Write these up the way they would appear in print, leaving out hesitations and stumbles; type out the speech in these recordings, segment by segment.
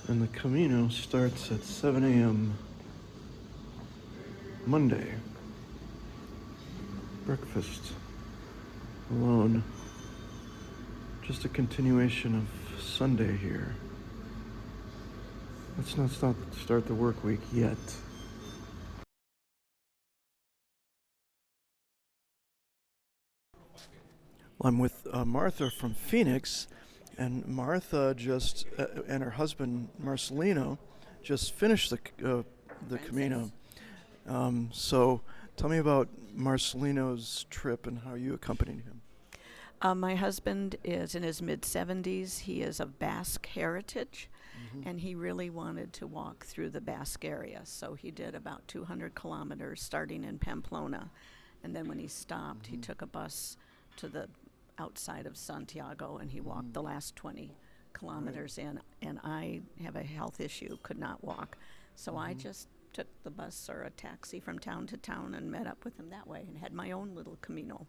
And the Camino starts at 7 a.m. Monday. Breakfast. Alone. Just a continuation of Sunday here. Let's not start the work week yet. Well, I'm with Martha from Phoenix, and Martha just and her husband Marcelino just finished the Camino. So tell me about Marcelino's trip and how you accompanied him. My husband is in his mid-70s. He is of Basque heritage, and he really wanted to walk through the Basque area. So he did about 200 kilometers starting in Pamplona. And then when he stopped, he took a bus to the outside of Santiago, and he walked the last 20 kilometers in. And I have a health issue, could not walk. So I just took the bus or a taxi from town to town and met up with him that way and had my own little Camino.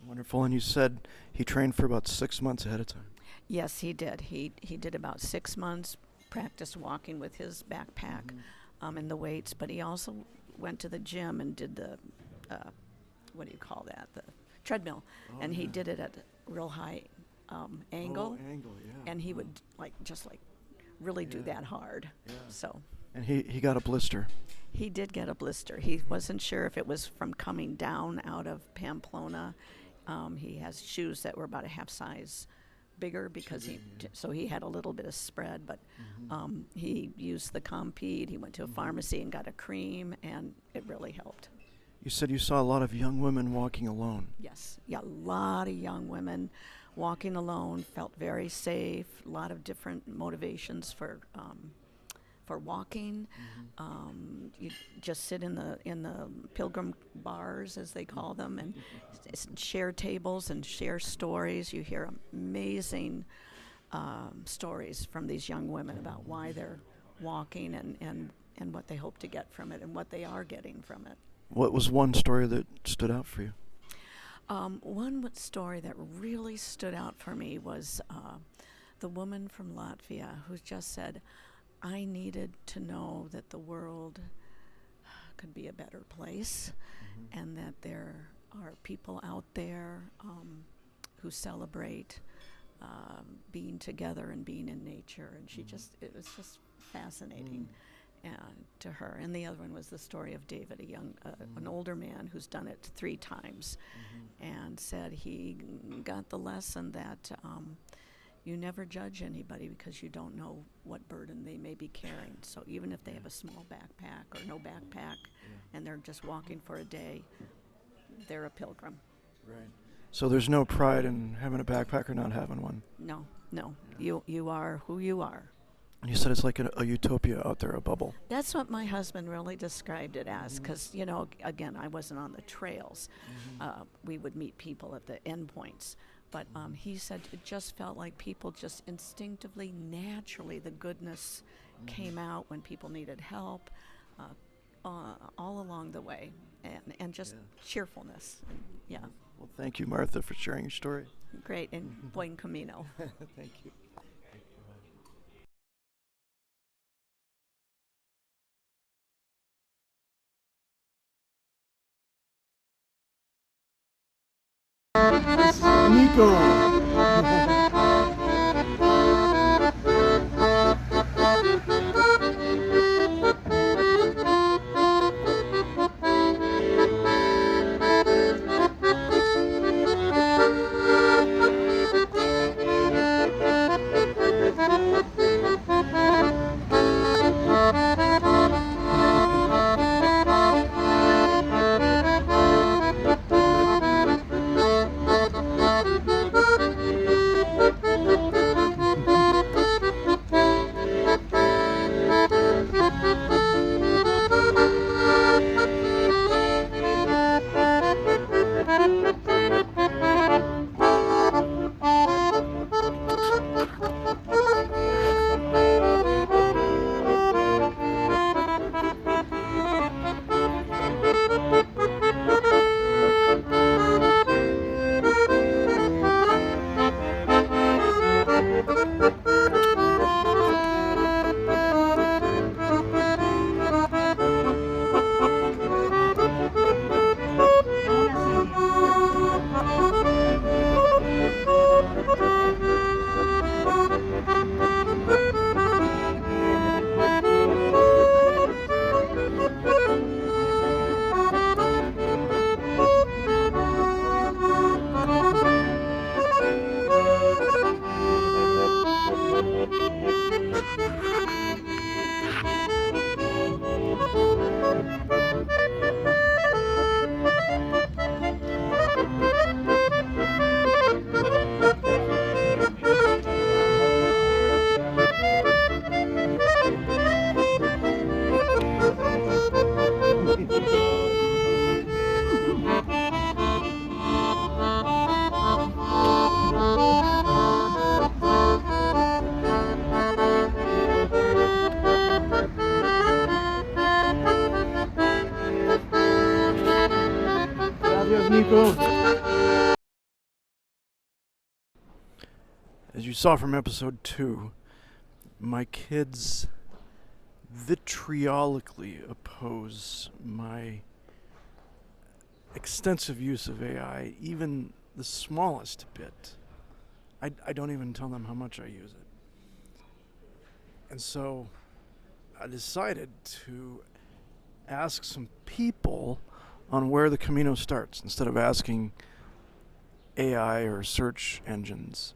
Wonderful. And you said he trained for about 6 months ahead of time. Yes, he did. He did about 6 months, practiced walking with his backpack and the weights, but he also went to the gym and did the, what do you call that, the treadmill. And he did it at a real high angle. Oh, angle, yeah. And he would just really do that hard. Yeah. So. And he got a blister. He did get a blister. He wasn't sure if it was from coming down out of Pamplona. He has shoes that were about a half size bigger because so he had a little bit of spread, but he used the Compeed. He went to a pharmacy and got a cream, and it really helped. You said you saw a lot of young women walking alone. Yes, yeah, a lot of young women walking alone, felt very safe, a lot of different motivations for walking. You just sit in the pilgrim bars, as they call them, and share tables and share stories. You hear amazing stories from these young women about why they're walking and what they hope to get from it and what they are getting from it. What was one story that stood out for you? One story that really stood out for me was the woman from Latvia who just said, I needed to know that the world could be a better place and that there are people out there who celebrate being together and being in nature. And it was just fascinating to her. And the other one was the story of David, an older man who's done it 3 times and said he got the lesson that you never judge anybody because you don't know what burden they may be carrying. So even if they have a small backpack or no backpack and they're just walking for a day, they're a pilgrim. Right. So there's no pride in having a backpack or not having one? No. You are who you are. And you said it's like a utopia out there, a bubble. That's what my husband really described it as, because, again, I wasn't on the trails. We would meet people at the endpoints. But he said it just felt like people just instinctively, naturally, the goodness came out when people needed help all along the way, and just cheerfulness. Yeah. Well, thank you, Martha, for sharing your story. Great, and buen camino. Thank you. Nico! amigos. As you saw from episode 2, my kids vitriolically oppose my extensive use of AI, even the smallest bit. I don't even tell them how much I use it. And so I decided to ask some people on where the Camino starts instead of asking AI or search engines.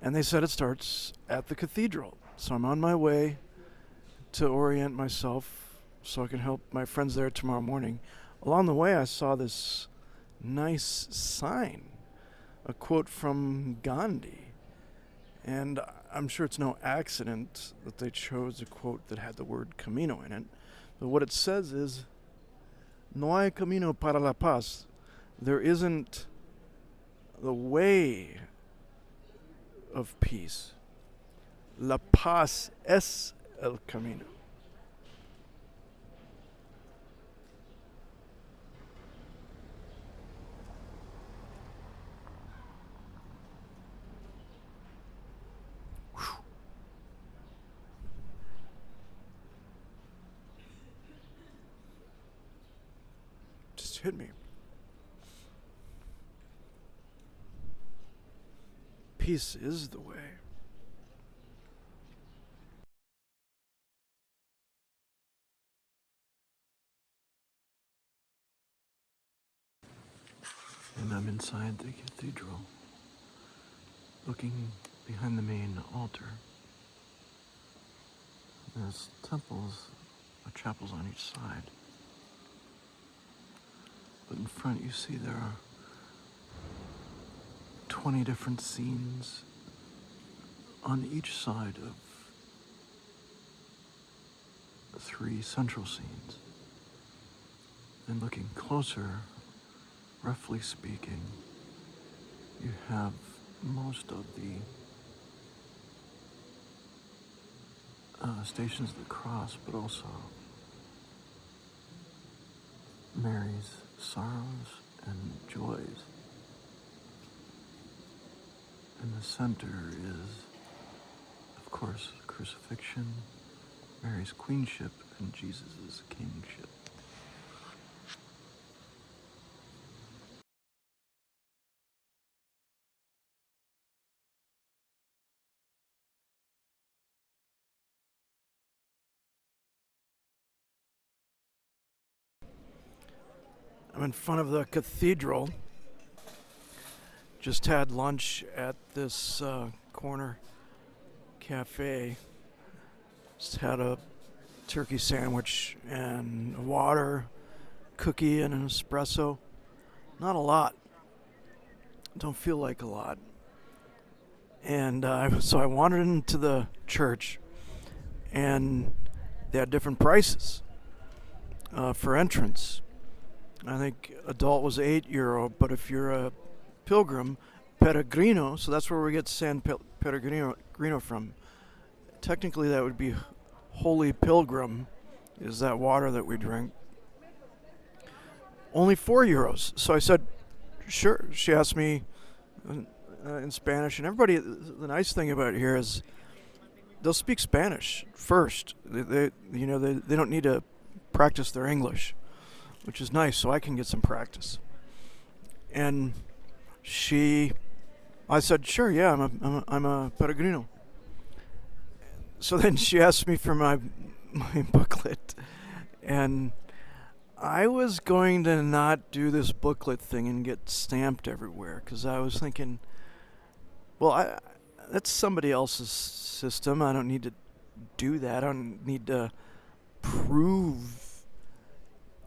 And they said it starts at the cathedral. So I'm on my way to orient myself so I can help my friends there tomorrow morning. Along the way, I saw this nice sign, a quote from Gandhi. And I'm sure it's no accident that they chose a quote that had the word Camino in it. But what it says is, no hay camino para la paz. There isn't the way of peace. La paz es el camino. Just hit me. Peace is the way. And I'm inside the cathedral, looking behind the main altar. There's temples or chapels on each side. But in front you see there are 20 different scenes on each side of 3 central scenes. And looking closer, roughly speaking, you have most of the Stations of the Cross, but also Mary's sorrows and joys. In the center is, of course, crucifixion, Mary's queenship, and Jesus' kingship. I'm in front of the cathedral. Just had lunch at this corner cafe. Just had a turkey sandwich and water, cookie, and an espresso. Not a lot. Don't feel like a lot. And so I wandered into the church, and they had different prices for entrance. I think adult was €8, but if you're a pilgrim, peregrino, so that's where we get San Pellegrino from. Technically, that would be Holy Pilgrim, is that water that we drink. Only €4. So I said, sure. She asked me in Spanish, and everybody, the nice thing about it here is they'll speak Spanish first. They don't need to practice their English, which is nice, so I can get some practice. And I said, sure, yeah, I'm a peregrino. So then she asked me for my booklet, and I was going to not do this booklet thing and get stamped everywhere, because I was thinking, well, that's somebody else's system. I don't need to do that. I don't need to prove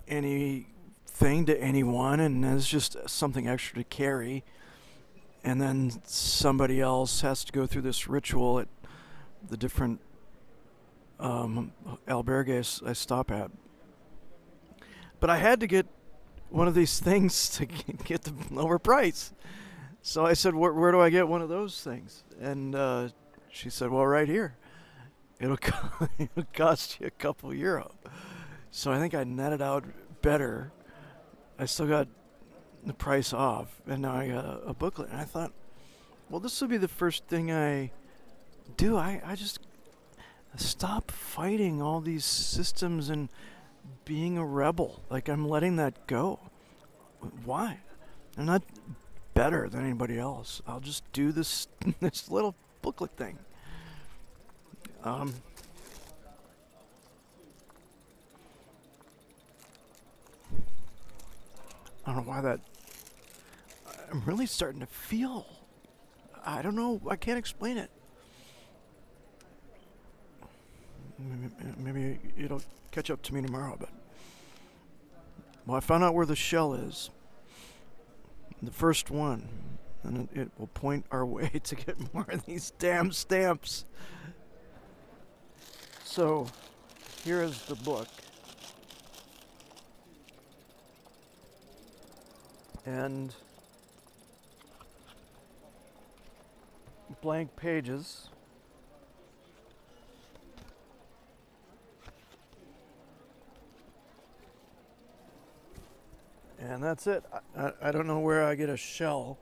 anything to anyone, and it's just something extra to carry. And then somebody else has to go through this ritual at the different albergues I stop at. But I had to get one of these things to get the lower price. So I said, where do I get one of those things? And she said, well, right here. It'll cost you a couple euro. So I think I netted out better. I still got the price off, and now I got a booklet. And I thought, well, this will be the first thing I do. I just stop fighting all these systems and being a rebel. Like, I'm letting that go. Why? I'm not better than anybody else. I'll just do this this little booklet thing. Um, I don't know why that. I'm really starting to feel. I don't know. I can't explain it. Maybe it'll catch up to me tomorrow. But well, I found out where the shell is. The first one, and it will point our way to get more of these damn stamps. So, here is the book. And blank pages. And that's it. I don't know where I get a shell,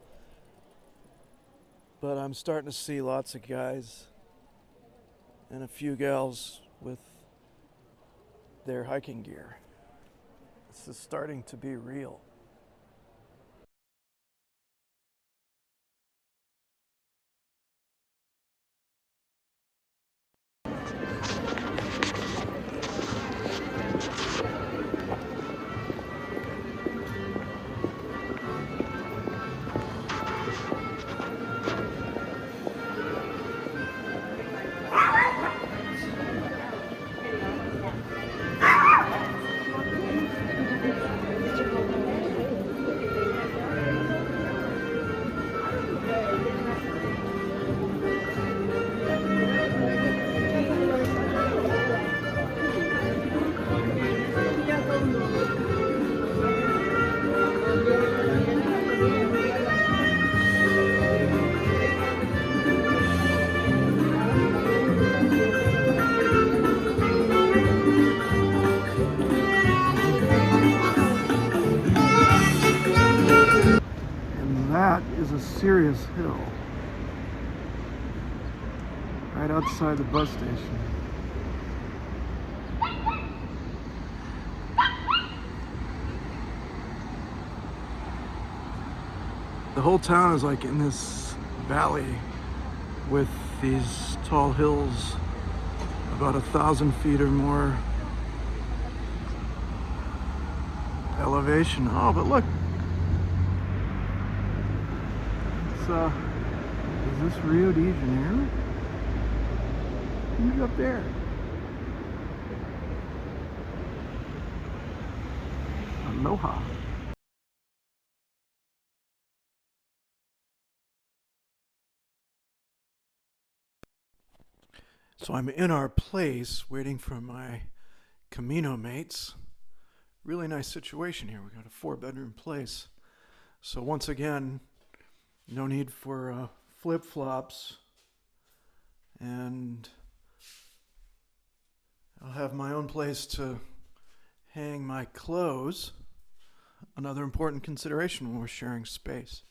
but I'm starting to see lots of guys and a few gals with their hiking gear. This is starting to be real. That is a serious hill. Right outside the bus station. The whole town is like in this valley with these tall hills, about 1,000 feet or more elevation. Oh, but look. Is this Rio de Janeiro? Who's up there? Aloha. So I'm in our place waiting for my Camino mates. Really nice situation here. We got a 4-bedroom place. So once again, no need for flip-flops, and I'll have my own place to hang my clothes. Another important consideration when we're sharing space.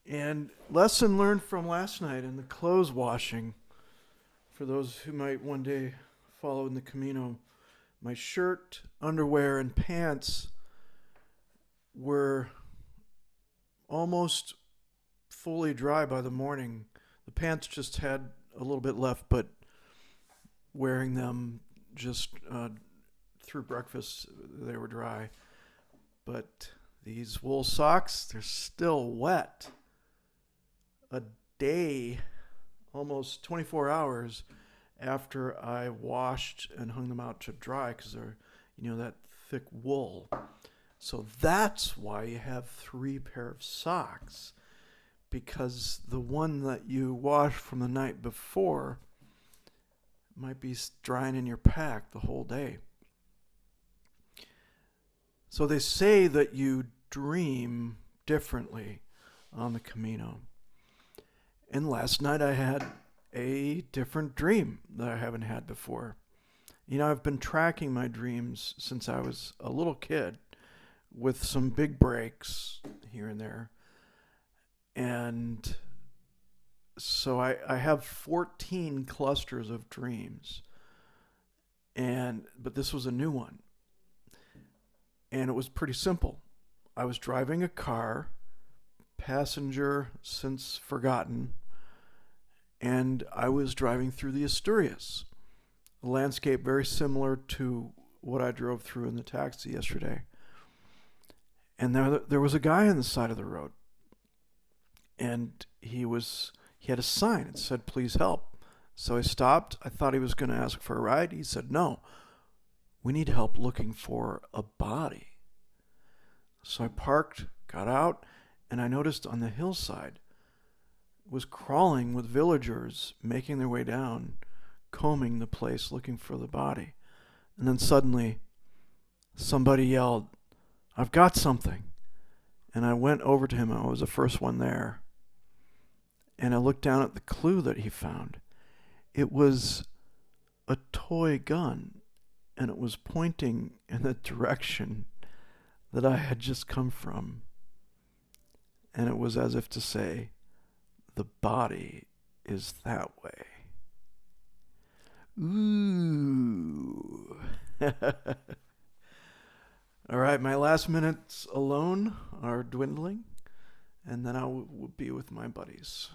And lesson learned from last night in the clothes washing, for those who might one day follow in the Camino, my shirt, underwear, and pants were almost fully dry by the morning. The pants just had a little bit left, but wearing them just through breakfast, they were dry. But these wool socks, they're still wet. A day, almost 24 hours after I washed and hung them out to dry, because they're, that thick wool. So that's why you have 3 pair of socks, because the one that you washed from the night before might be drying in your pack the whole day. So they say that you dream differently on the Camino. And last night I had a different dream that I haven't had before. I've been tracking my dreams since I was a little kid, with some big breaks here and there. And so I have 14 clusters of dreams. But this was a new one. And it was pretty simple. I was driving a car, passenger since forgotten, and I was driving through the Asturias, a landscape very similar to what I drove through in the taxi yesterday. And there was a guy on the side of the road, and he had a sign that said, "Please help." So I stopped. I thought he was going to ask for a ride. He said, "No, we need help looking for a body." So I parked, got out, and I noticed on the hillside it was crawling with villagers making their way down, combing the place looking for the body. And then suddenly somebody yelled, "I've got something." And I went over to him. I was the first one there. And I looked down at the clue that he found. It was a toy gun, and it was pointing in the direction that I had just come from. And it was as if to say, the body is that way. Ooh. All right, my last minutes alone are dwindling, and then I will be with my buddies.